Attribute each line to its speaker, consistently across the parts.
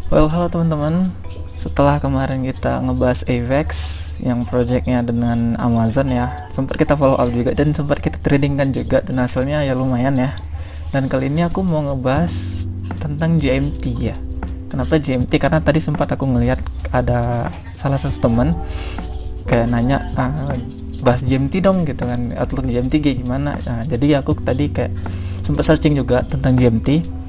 Speaker 1: Halo teman-teman. Setelah kemarin kita ngebahas AVEX yang projectnya dengan Amazon ya, sempat kita follow up juga dan sempat kita trading kan juga, dan hasilnya ya lumayan ya. Dan kali ini aku mau ngebahas tentang GMT ya. Kenapa GMT? Karena tadi sempat aku ngelihat ada salah satu teman kayak nanya, bahas GMT dong gitu kan, outlook GMT kayak gimana. Jadi aku tadi kayak sempat searching juga tentang GMT.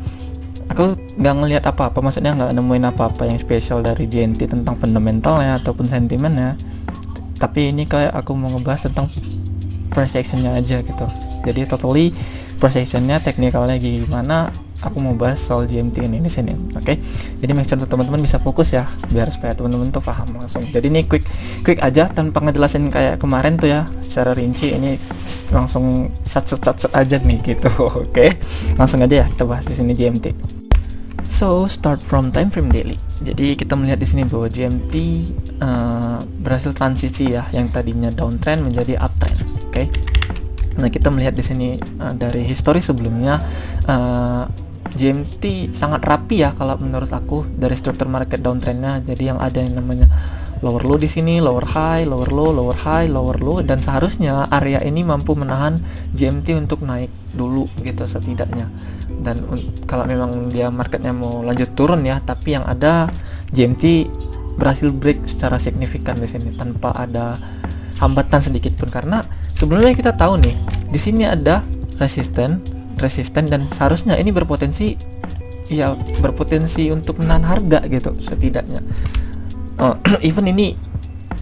Speaker 1: Aku nggak ngelihat apa-apa, maksudnya nggak nemuin apa-apa yang spesial dari GNT tentang fundamentalnya ataupun sentimennya. Tapi ini kayak aku mau ngebahas tentang price actionnya aja gitu. Jadi totally price actionnya, teknikalnya gimana, aku mau bahas soal GMT ini di sini. Oke. Jadi make sure teman-teman bisa fokus ya, biar supaya teman-teman tuh paham langsung. Jadi ini quick aja tanpa ngejelasin kayak kemarin tuh ya secara rinci. Ini langsung sat aja nih gitu. Oke. Langsung aja ya kita bahas di sini GMT. So start from time frame daily. Jadi kita melihat di sini bahwa GMT berhasil transisi ya, yang tadinya downtrend menjadi uptrend. Oke. Nah kita melihat di sini dari histori sebelumnya, GMT sangat rapi ya kalau menurut aku dari struktur market downtrendnya. Jadi yang ada yang namanya lower low di sini, lower high, lower low, lower high, lower low, dan seharusnya area ini mampu menahan GMT untuk naik dulu gitu setidaknya. Dan kalau memang dia marketnya mau lanjut turun ya, tapi yang ada GMT berhasil break secara signifikan di sini tanpa ada hambatan sedikit pun, karena sebelumnya kita tahu nih di sini ada resisten dan seharusnya ini berpotensi untuk menahan harga gitu setidaknya. Even ini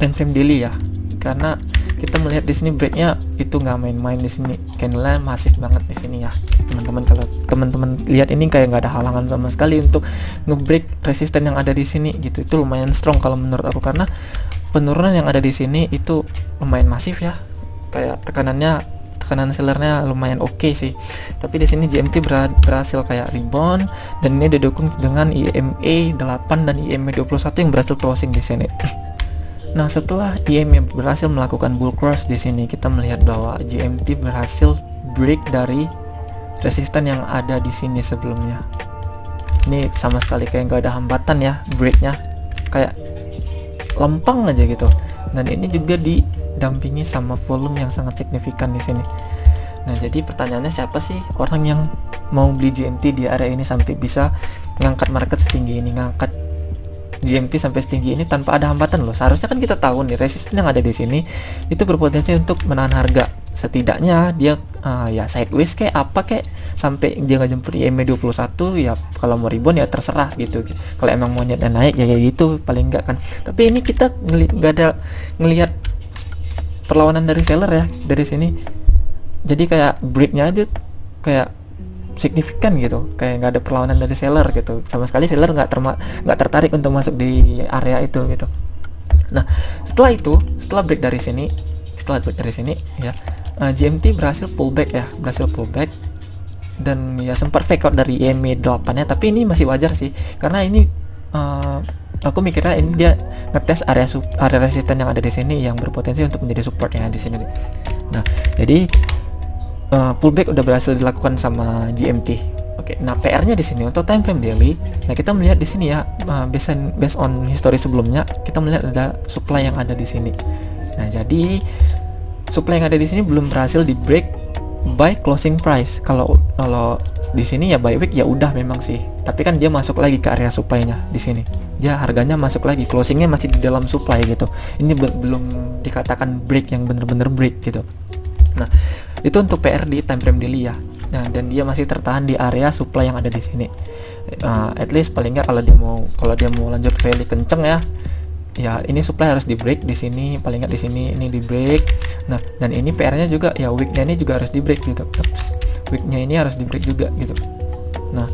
Speaker 1: time frame daily ya, karena kita melihat di sini breaknya itu nggak main-main di sini, candlenya masif banget di sini ya teman-teman. Kalau teman-teman lihat ini kayak nggak ada halangan sama sekali untuk ngebreak resisten yang ada di sini gitu. Itu lumayan strong kalau menurut aku, karena penurunan yang ada di sini itu lumayan masif ya, kayak tekanan sellernya lumayan oke sih. Tapi di sini GMT berhasil kayak rebound, dan ini didukung dengan EMA 8 dan EMA 21 yang berhasil closing di sini. Nah, setelah EMA berhasil melakukan bull cross di sini, kita melihat bahwa GMT berhasil break dari resisten yang ada di sini sebelumnya. Ini sama sekali kayak nggak ada hambatan ya breaknya, kayak lempeng aja gitu. Dan ini juga didampingi sama volume yang sangat signifikan di sini. Nah, jadi pertanyaannya, siapa sih orang yang mau beli GMT di area ini sampai bisa ngangkat market setinggi ini, ngangkat GMT sampai setinggi ini tanpa ada hambatan loh. Seharusnya kan kita tahu nih resisten yang ada di sini itu berpotensi untuk menahan harga. Setidaknya dia ya sideways kayak apa kayak sampai dia nggak jemput IMA 21 ya. Kalau mau rebound ya terserah gitu. Kalau emang mau niatnya naik ya kayak gitu paling enggak kan. Tapi ini kita nggak ada ngelihat perlawanan dari seller ya dari sini. Jadi kayak breaknya aja kayak signifikan gitu, kayak nggak ada perlawanan dari seller gitu sama sekali. Seller nggak tertarik untuk masuk di area itu gitu. Nah, setelah break dari sini ya, GMT berhasil pullback dan ya sempat fake out dari EMA 8 nya, tapi ini masih wajar sih, karena ini aku mikirnya ini dia ngetes area resisten yang ada di sini yang berpotensi untuk menjadi supportnya di sini. Nah, jadi pullback udah berhasil dilakukan sama GMT. Oke, nah PR-nya di sini untuk time frame daily. Nah, kita melihat di sini ya, based on history sebelumnya, kita melihat ada supply yang ada di sini. Nah, jadi supply yang ada di sini belum berhasil di break by closing price. Kalau di sini ya by week ya udah memang sih. Tapi kan dia masuk lagi ke area supply-nya di sini. Dia harganya masuk lagi, closingnya masih di dalam supply gitu. Ini belum dikatakan break yang bener-bener break gitu. Nah, itu untuk PR di time frame daily ya. Nah, dan dia masih tertahan di area supply yang ada di sini. At least paling nggak kalau dia mau lanjut rally kenceng ya ini supply harus di break di sini, paling nggak di sini ini di break. Nah, dan ini PR-nya juga ya, weeknya ini juga harus di break gitu. Weeknya ini harus di break juga gitu. Nah,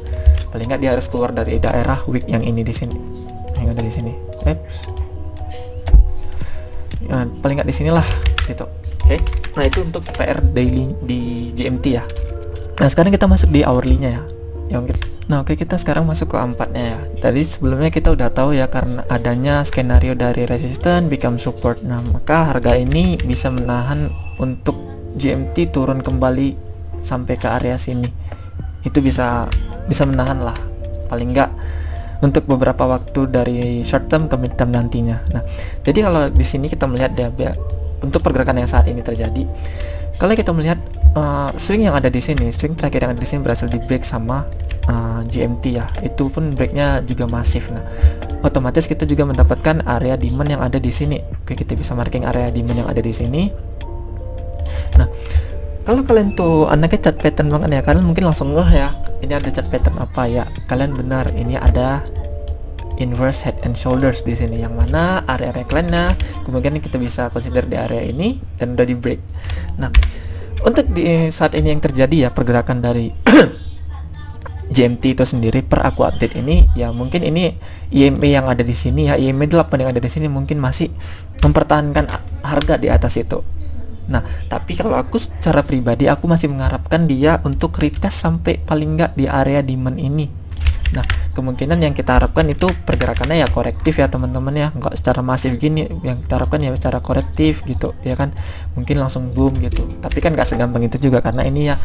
Speaker 1: paling nggak dia harus keluar dari daerah week yang ini di sini, yang ada di sini. Paling nggak di sinilah gitu. Oke. Nah, itu untuk PR daily di GMT ya. Nah, sekarang kita masuk di hourly-nya ya. Kita sekarang masuk ke 4-nya ya. Tadi sebelumnya kita udah tahu ya, karena adanya skenario dari resistance become support. Nah, maka harga ini bisa menahan untuk GMT turun kembali sampai ke area sini. Itu bisa menahan lah. Paling enggak untuk beberapa waktu dari short term ke mid term nantinya. Nah, jadi kalau di sini kita melihat untuk pergerakan yang saat ini terjadi, kalau kita melihat swing yang ada di sini, swing terakhir yang ada di sini berhasil di break sama GMT ya, itu pun breaknya juga masif. Nah, otomatis kita juga mendapatkan area demand yang ada di sini. Oke, kita bisa marking area demand yang ada di sini. Nah, kalau kalian tuh anaknya chart pattern banget ya, kalian mungkin langsung ya, ini ada chart pattern apa ya? Kalian benar, ini ada inverse head and shoulders di sini, yang mana area recline-nya kemudian kita bisa consider di area ini dan udah di break. Nah, untuk di saat ini yang terjadi ya, pergerakan dari GMT itu sendiri per aku update ini ya, mungkin ini EMA yang ada di sini ya, EMA 8 yang ada di sini mungkin masih mempertahankan harga di atas itu. Nah, tapi kalau aku secara pribadi aku masih mengharapkan dia untuk retest sampai paling nggak di area demand ini. Nah, kemungkinan yang kita harapkan itu pergerakannya ya korektif ya teman-teman ya, nggak secara masif gini. Yang kita harapkan ya secara korektif gitu ya kan, mungkin langsung boom gitu. Tapi kan nggak segampang itu juga, karena ini ya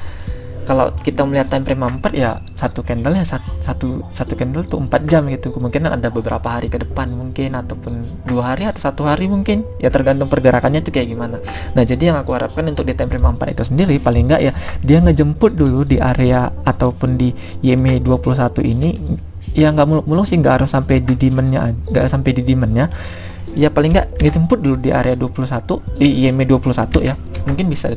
Speaker 1: kalau kita melihat time frame 4 ya, satu candle ya satu candle tuh 4 jam gitu. Kemungkinan ada beberapa hari ke depan mungkin, ataupun 2 hari atau 1 hari mungkin ya, tergantung pergerakannya itu kayak gimana. Nah, jadi yang aku harapkan untuk di time frame 4 itu sendiri paling enggak ya dia ngejemput dulu di area ataupun di YME 21 ini ya, nggak muluk-muluk sih, nggak harus sampai di demandnya, ya paling nggak ngejemput dulu di area 21 di YME 21 ya, mungkin bisa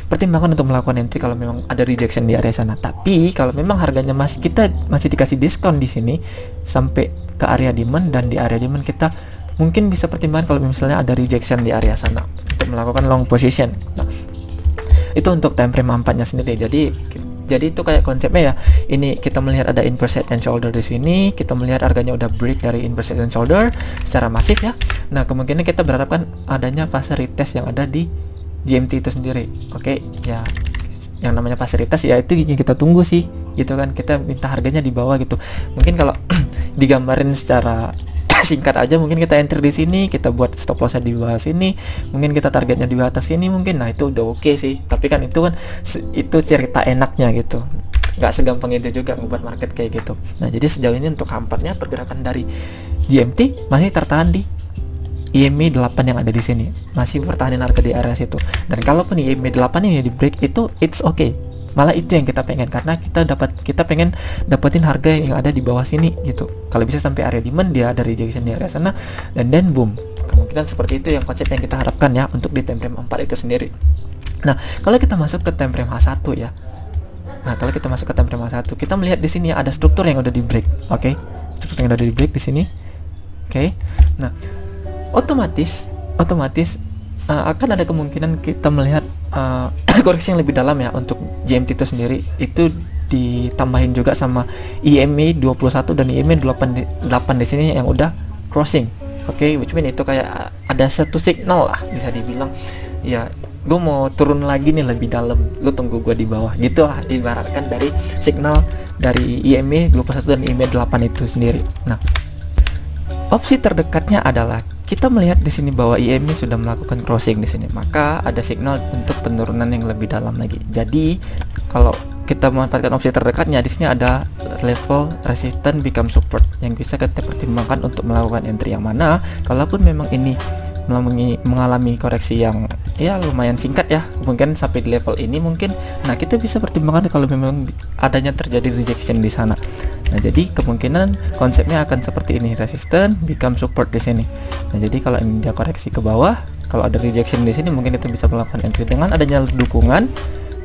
Speaker 1: pertimbangkan untuk melakukan entry kalau memang ada rejection di area sana. Tapi kalau memang harganya kita masih dikasih diskon di sini sampai ke area demand, dan di area demand kita mungkin bisa pertimbangkan kalau misalnya ada rejection di area sana untuk melakukan long position. Nah, itu untuk time frame 4-nya sendiri. Jadi itu kayak konsepnya ya. Ini kita melihat ada inverse head and shoulder di sini. Kita melihat harganya udah break dari inverse head and shoulder secara masif ya. Nah, kemungkinan kita berharapkan adanya fase retest yang ada di GMT itu sendiri. Oke, ya yang namanya fasilitas ya itu yang kita tunggu sih gitu kan, kita minta harganya di bawah gitu. Mungkin kalau digambarin secara singkat aja, mungkin kita enter di sini, kita buat stop lossnya di bawah sini, mungkin kita targetnya di atas sini mungkin. Nah, itu udah oke sih. Tapi kan itu cerita enaknya gitu, nggak segampang itu juga membuat market kayak gitu. Nah, jadi sejauh ini untuk H4-nya pergerakan dari GMT masih tertahan di IMA 8 yang ada di sini, masih bertahanin harga di area situ. Dan kalaupun IMA 8 ini di break itu it's okay. Malah itu yang kita pengen, karena kita pengen dapetin harga yang ada di bawah sini gitu. Kalau bisa sampai area demand, dia ada rejection di area sana, dan then boom. Kemungkinan seperti itu yang konsep yang kita harapkan ya untuk di time frame 4 itu sendiri. Nah, kalau kita masuk ke time frame H1 ya. Nah, kalau kita masuk ke time frame H1, kita melihat di sini ada struktur yang udah di break. Oke. Struktur yang udah di break di sini. Oke. Nah, otomatis akan ada kemungkinan kita melihat koreksi yang lebih dalam ya untuk GMT itu sendiri. Itu ditambahin juga sama IMA 21 dan IMA 8 di sini yang udah crossing. Oke, which mean itu kayak ada satu signal lah, bisa dibilang ya, gue mau turun lagi nih lebih dalam, lu tunggu gue di bawah gitu lah, ibaratkan dari signal dari IMA 21 dan IMA 8 itu sendiri. Nah, opsi terdekatnya adalah kita melihat di sini bahwa IMA sudah melakukan crossing di sini, maka ada signal untuk penurunan yang lebih dalam lagi. Jadi kalau kita memanfaatkan opsi terdekatnya, di sini ada level resistance become support yang bisa kita pertimbangkan untuk melakukan entry, yang mana kalaupun memang ini mengalami koreksi yang ya lumayan singkat ya, mungkin sampai di level ini mungkin, nah kita bisa pertimbangkan kalau memang adanya terjadi rejection di sana. Nah, jadi kemungkinan konsepnya akan seperti ini, resistance become support di sini. Nah, jadi kalau ini dia koreksi ke bawah, kalau ada rejection di sini mungkin kita bisa melakukan entry dengan adanya dukungan.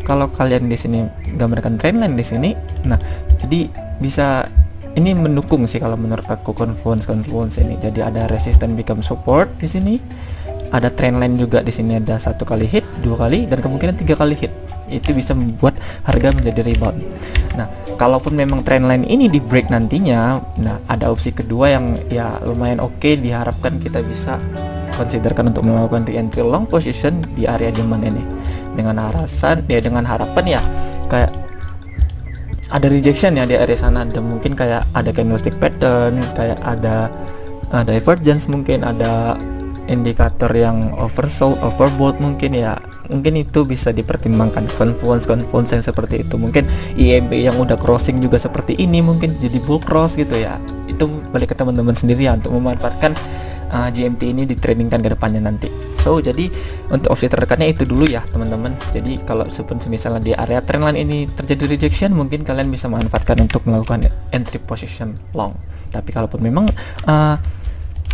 Speaker 1: Kalau kalian di sini gambarkan trendline di sini, nah jadi bisa ini mendukung sih kalau menurut aku confluence ini. Jadi ada resistance become support di sini, ada trendline juga di sini, ada 1 kali hit, 2 kali, dan kemungkinan 3 kali hit. Itu bisa membuat harga menjadi rebound. Nah, kalaupun memang trendline ini di break nantinya, nah ada opsi kedua yang ya lumayan oke, diharapkan kita bisa considerkan untuk melakukan re-entry long position di area demand ini dengan harapan ya kayak ada rejection ya di area sana, ada mungkin kayak ada candlestick pattern, kayak ada divergence, mungkin ada indikator yang oversold, overbought mungkin ya, mungkin itu bisa dipertimbangkan confluence yang seperti itu. Mungkin IMB yang udah crossing juga seperti ini mungkin jadi bull cross gitu ya, itu balik ke teman-teman sendiri ya untuk memanfaatkan GMT ini di tradingkan ke depannya nanti. So jadi untuk opsi terdekatnya itu dulu ya teman-teman. Jadi kalau misalnya di area trendline ini terjadi rejection, mungkin kalian bisa manfaatkan untuk melakukan entry position long. Tapi kalaupun memang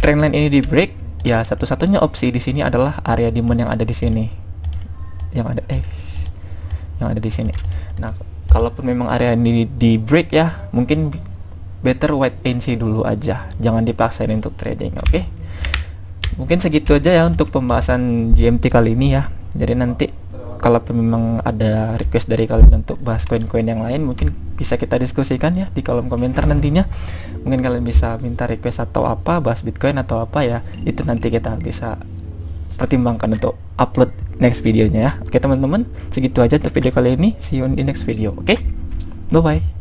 Speaker 1: trendline ini di break, ya satu-satunya opsi di sini adalah area demand yang ada di sini, yang ada di sini. Nah kalaupun memang area ini di break ya, mungkin better wait and see dulu aja, jangan dipaksain untuk trading. Oke. Mungkin segitu aja ya untuk pembahasan GMT kali ini ya. Jadi nanti kalau memang ada request dari kalian untuk bahas koin-koin yang lain, mungkin bisa kita diskusikan ya di kolom komentar nantinya. Mungkin kalian bisa minta request atau apa, bahas Bitcoin atau apa ya, itu nanti kita bisa pertimbangkan untuk upload next videonya ya. Oke teman-teman, segitu aja untuk video kali ini. See you in the next video. Oke, bye bye.